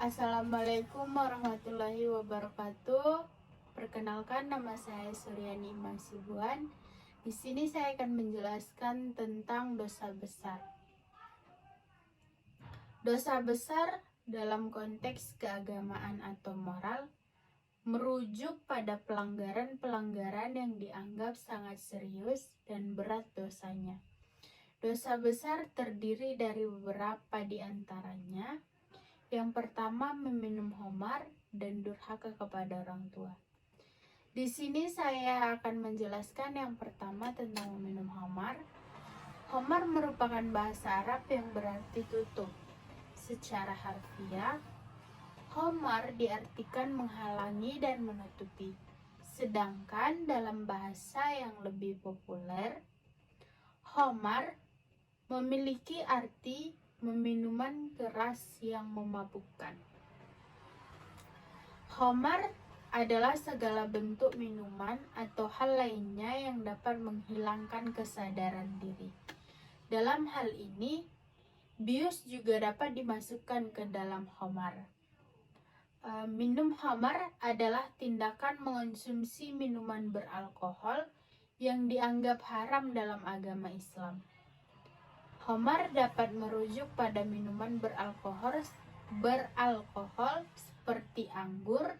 Assalamualaikum warahmatullahi wabarakatuh. Perkenalkan, nama saya Suryani Masibuan. Di sini saya akan menjelaskan tentang dosa besar. Dosa besar dalam konteks keagamaan atau moral merujuk pada pelanggaran-pelanggaran yang dianggap sangat serius dan berat dosanya. Dosa besar terdiri dari beberapa di antaranya. Yang pertama, meminum khamar dan durhaka kepada orang tua. Di sini saya akan menjelaskan yang pertama tentang meminum khamar. Khamar merupakan bahasa Arab yang berarti tutup. Secara harfiah, khamar diartikan menghalangi dan menutupi. Sedangkan dalam bahasa yang lebih populer, khamar memiliki arti minuman keras yang memabukkan. Khamar adalah segala bentuk minuman atau hal lainnya yang dapat menghilangkan kesadaran diri. Dalam hal ini, bius juga dapat dimasukkan ke dalam khamar. Minum khamar adalah tindakan mengonsumsi minuman beralkohol yang dianggap haram dalam agama Islam. Khamar dapat merujuk pada minuman beralkohol seperti anggur,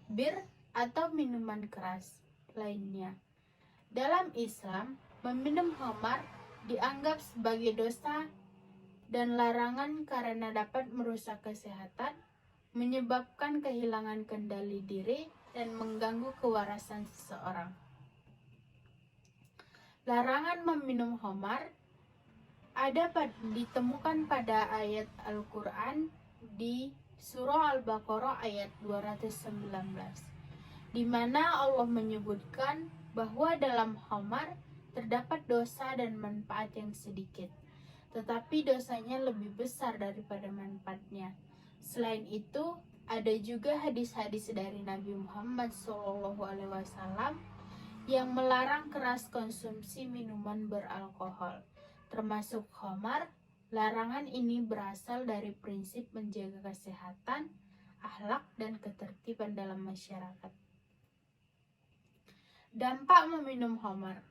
bir, atau minuman keras lainnya. Dalam Islam, meminum khamar dianggap sebagai dosa dan larangan karena dapat merusak kesehatan, menyebabkan kehilangan kendali diri, dan mengganggu kewarasan seseorang. Larangan meminum khamar ditemukan pada ayat Al-Quran di Surah Al-Baqarah ayat 219, di mana Allah menyebutkan bahwa dalam khamar terdapat dosa dan manfaat yang sedikit, tetapi dosanya lebih besar daripada manfaatnya. Selain itu, ada juga hadis-hadis dari Nabi Muhammad SAW yang melarang keras konsumsi minuman beralkohol, termasuk khamar. Larangan ini berasal dari prinsip menjaga kesehatan, akhlak, dan ketertiban dalam masyarakat. Dampak meminum khamar.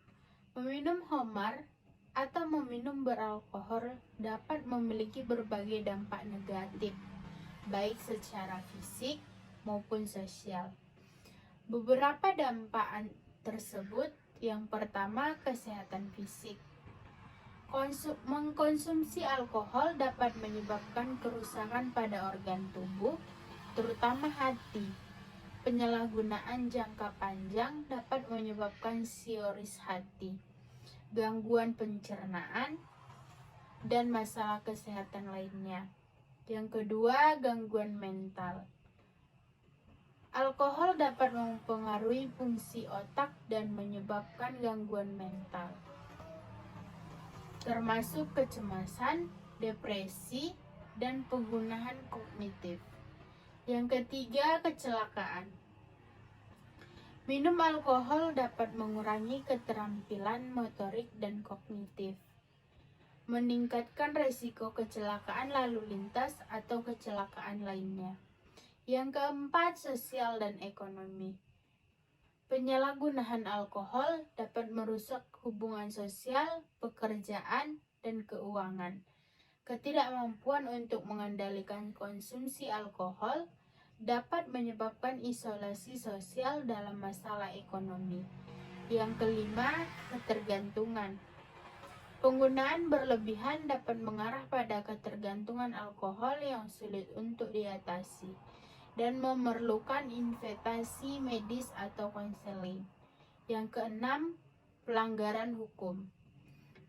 Meminum khamar atau meminum beralkohol dapat memiliki berbagai dampak negatif, baik secara fisik maupun sosial. Beberapa dampak tersebut, yang pertama, kesehatan fisik. Mengkonsumsi alkohol dapat menyebabkan kerusakan pada organ tubuh, terutama hati. Penyalahgunaan jangka panjang dapat menyebabkan cirrosis hati, gangguan pencernaan, dan masalah kesehatan lainnya. Yang kedua, gangguan mental. Alkohol dapat mempengaruhi fungsi otak dan menyebabkan gangguan mental, termasuk kecemasan, depresi, dan penggunaan kognitif. Yang ketiga, kecelakaan. Minum alkohol dapat mengurangi keterampilan motorik dan kognitif, meningkatkan risiko kecelakaan lalu lintas atau kecelakaan lainnya. Yang keempat, sosial dan ekonomi. Penyalahgunaan alkohol dapat merusak hubungan sosial, pekerjaan, dan keuangan. Ketidakmampuan untuk mengendalikan konsumsi alkohol dapat menyebabkan isolasi sosial dalam masalah ekonomi. Yang kelima, ketergantungan. Penggunaan berlebihan dapat mengarah pada ketergantungan alkohol yang sulit untuk diatasi dan memerlukan investasi medis atau konseling. Yang keenam, pelanggaran hukum.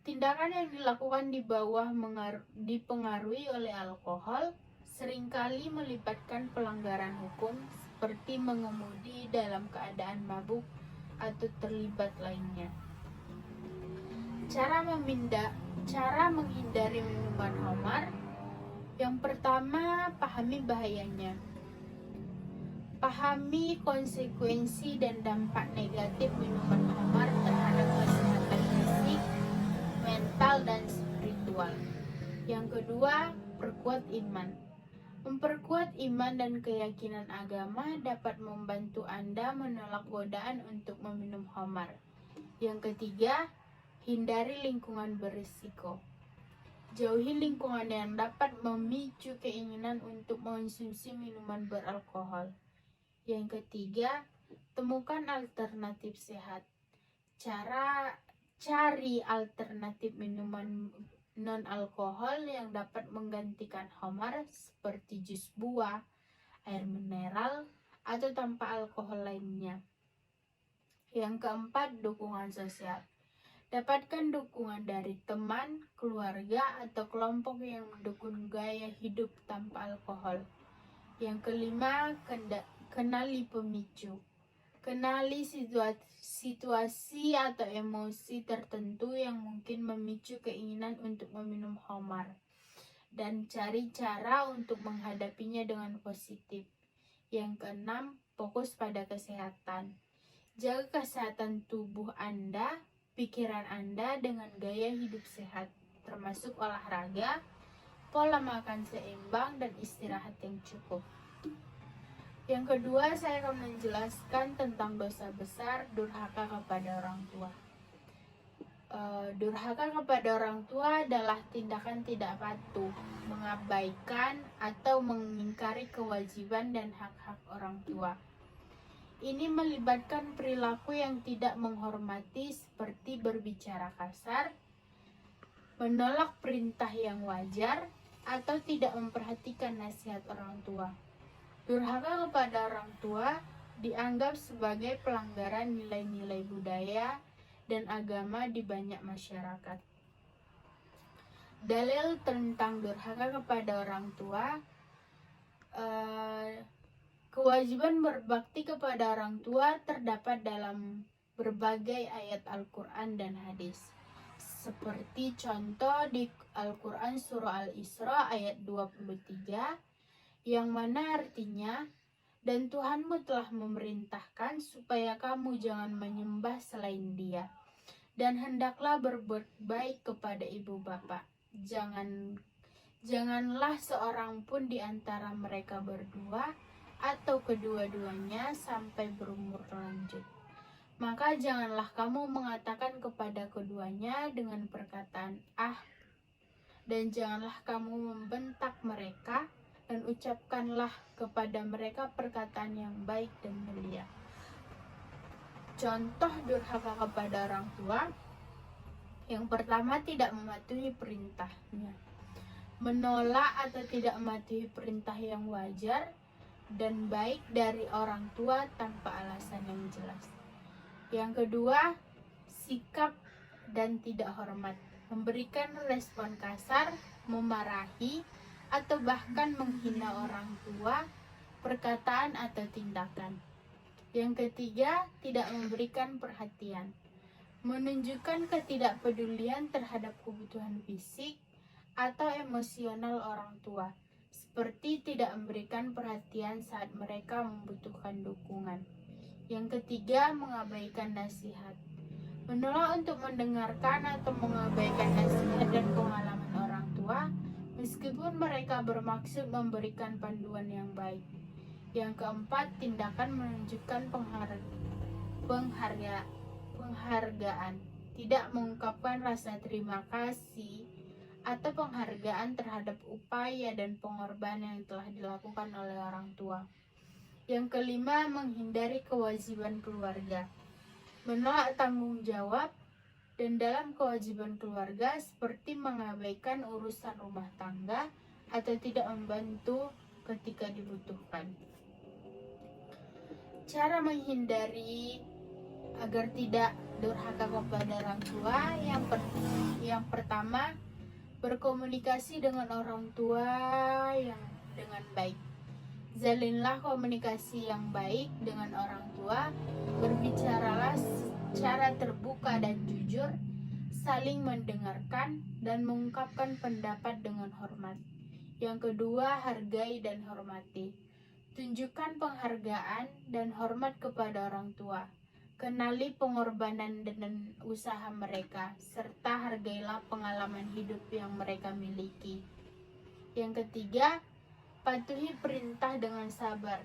Tindakan yang dilakukan di bawah dipengaruhi oleh alkohol seringkali melibatkan pelanggaran hukum seperti mengemudi dalam keadaan mabuk atau terlibat lainnya. Cara menghindari minuman khamar. Yang pertama, pahami bahayanya. Pahami konsekuensi dan dampak negatif minuman khamar terhadap kesehatan fisik, mental, dan spiritual. Yang kedua, perkuat iman. Memperkuat iman dan keyakinan agama dapat membantu Anda menolak godaan untuk meminum khamar. Yang ketiga, hindari lingkungan berisiko. Jauhi lingkungan yang dapat memicu keinginan untuk mengonsumsi minuman beralkohol. Yang ketiga, temukan alternatif sehat. Cari alternatif minuman non-alkohol yang dapat menggantikan khamar seperti jus buah, air mineral, atau tanpa alkohol lainnya. Yang keempat, dukungan sosial. Dapatkan dukungan dari teman, keluarga, atau kelompok yang mendukung gaya hidup tanpa alkohol. Yang kelima, kenali pemicu. Kenali situasi atau emosi tertentu yang mungkin memicu keinginan untuk meminum khamar, dan cari cara untuk menghadapinya dengan positif. Yang keenam, fokus pada kesehatan. Jaga kesehatan tubuh Anda, pikiran Anda dengan gaya hidup sehat, termasuk olahraga, pola makan seimbang, dan istirahat yang cukup. Yang kedua, saya akan menjelaskan tentang dosa besar durhaka kepada orang tua. Durhaka kepada orang tua adalah tindakan tidak patuh, mengabaikan atau mengingkari kewajiban dan hak-hak orang tua. Ini melibatkan perilaku yang tidak menghormati seperti berbicara kasar, menolak perintah yang wajar, atau tidak memperhatikan nasihat orang tua. Durhaka kepada orang tua dianggap sebagai pelanggaran nilai-nilai budaya dan agama di banyak masyarakat. Dalil tentang durhaka kepada orang tua, kewajiban berbakti kepada orang tua terdapat dalam berbagai ayat Al-Quran dan hadis. Seperti contoh di Al-Quran surah Al-Isra ayat 23, yang mana artinya, dan Tuhanmu telah memerintahkan supaya kamu jangan menyembah selain Dia, dan hendaklah berbuat baik kepada ibu bapa. Janganlah seorang pun di antara mereka berdua atau kedua-duanya sampai berumur lanjut. Maka janganlah kamu mengatakan kepada keduanya dengan perkataan dan janganlah kamu membentak mereka, dan ucapkanlah kepada mereka perkataan yang baik dan mulia. Contoh durhaka kepada orang tua. Yang pertama, tidak mematuhi perintahnya. Menolak atau tidak mematuhi perintah yang wajar dan baik dari orang tua tanpa alasan yang jelas. Yang kedua, sikap dan tidak hormat. Memberikan respon kasar, memarahi, atau bahkan menghina orang tua, perkataan atau tindakan. Yang ketiga, tidak memberikan perhatian. Menunjukkan ketidakpedulian terhadap kebutuhan fisik atau emosional orang tua, seperti tidak memberikan perhatian saat mereka membutuhkan dukungan. Yang ketiga, mengabaikan nasihat. Menolak untuk mendengarkan atau mengabaikan nasihat dan pengalaman orang tua, meskipun mereka bermaksud memberikan panduan yang baik. Yang keempat, tindakan menunjukkan penghargaan. Tidak mengungkapkan rasa terima kasih atau penghargaan terhadap upaya dan pengorbanan yang telah dilakukan oleh orang tua. Yang kelima, menghindari kewajiban keluarga. Menolak tanggung jawab dan dalam kewajiban keluarga, seperti mengabaikan urusan rumah tangga atau tidak membantu ketika dibutuhkan. Cara menghindari agar tidak durhaka kepada orang tua, yang pertama, berkomunikasi dengan orang tua yang dengan baik. Jalinlah komunikasi yang baik dengan orang tua, berbicaralah secara terbuka dan jujur, saling mendengarkan dan mengungkapkan pendapat dengan hormat. Yang kedua, hargai dan hormati. Tunjukkan penghargaan dan hormat kepada orang tua. Kenali pengorbanan dan usaha mereka, serta hargailah pengalaman hidup yang mereka miliki. Yang ketiga, Patuhi perintah dengan sabar.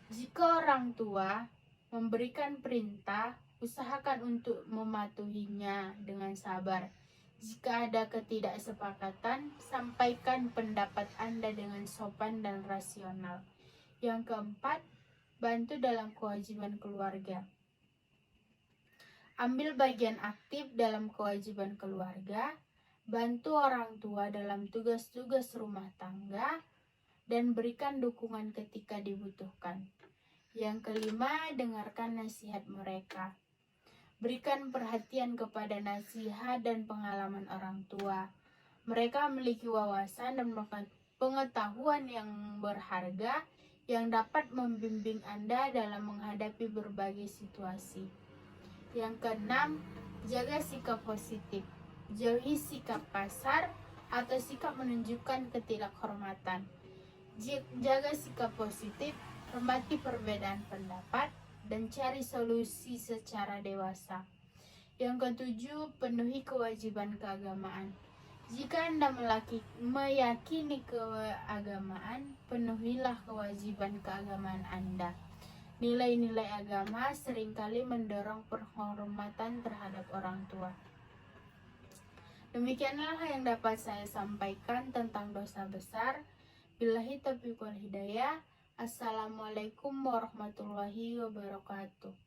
Jika orang tua memberikan perintah, usahakan untuk mematuhinya dengan sabar. Jika ada ketidaksepakatan, sampaikan pendapat Anda dengan sopan dan rasional. Yang keempat, bantu dalam kewajiban keluarga. Ambil bagian aktif dalam kewajiban keluarga, bantu orang tua dalam tugas-tugas rumah tangga, dan berikan dukungan ketika dibutuhkan. Yang kelima, dengarkan nasihat mereka. Berikan perhatian kepada nasihat dan pengalaman orang tua. Mereka memiliki wawasan dan pengetahuan yang berharga yang dapat membimbing Anda dalam menghadapi berbagai situasi. Yang keenam, jaga sikap positif. Jauhi sikap kasar atau sikap menunjukkan ketidakhormatan. Jaga sikap positif, hormati perbedaan pendapat, dan cari solusi secara dewasa. Yang ketujuh, penuhi kewajiban keagamaan. Jika Anda meyakini keagamaan, penuhilah kewajiban keagamaan Anda. Nilai-nilai agama seringkali mendorong penghormatan terhadap orang tua. Demikianlah yang dapat saya sampaikan tentang dosa besar. Billahi taufiq wal hidayah. Assalamualaikum warahmatullahi wabarakatuh.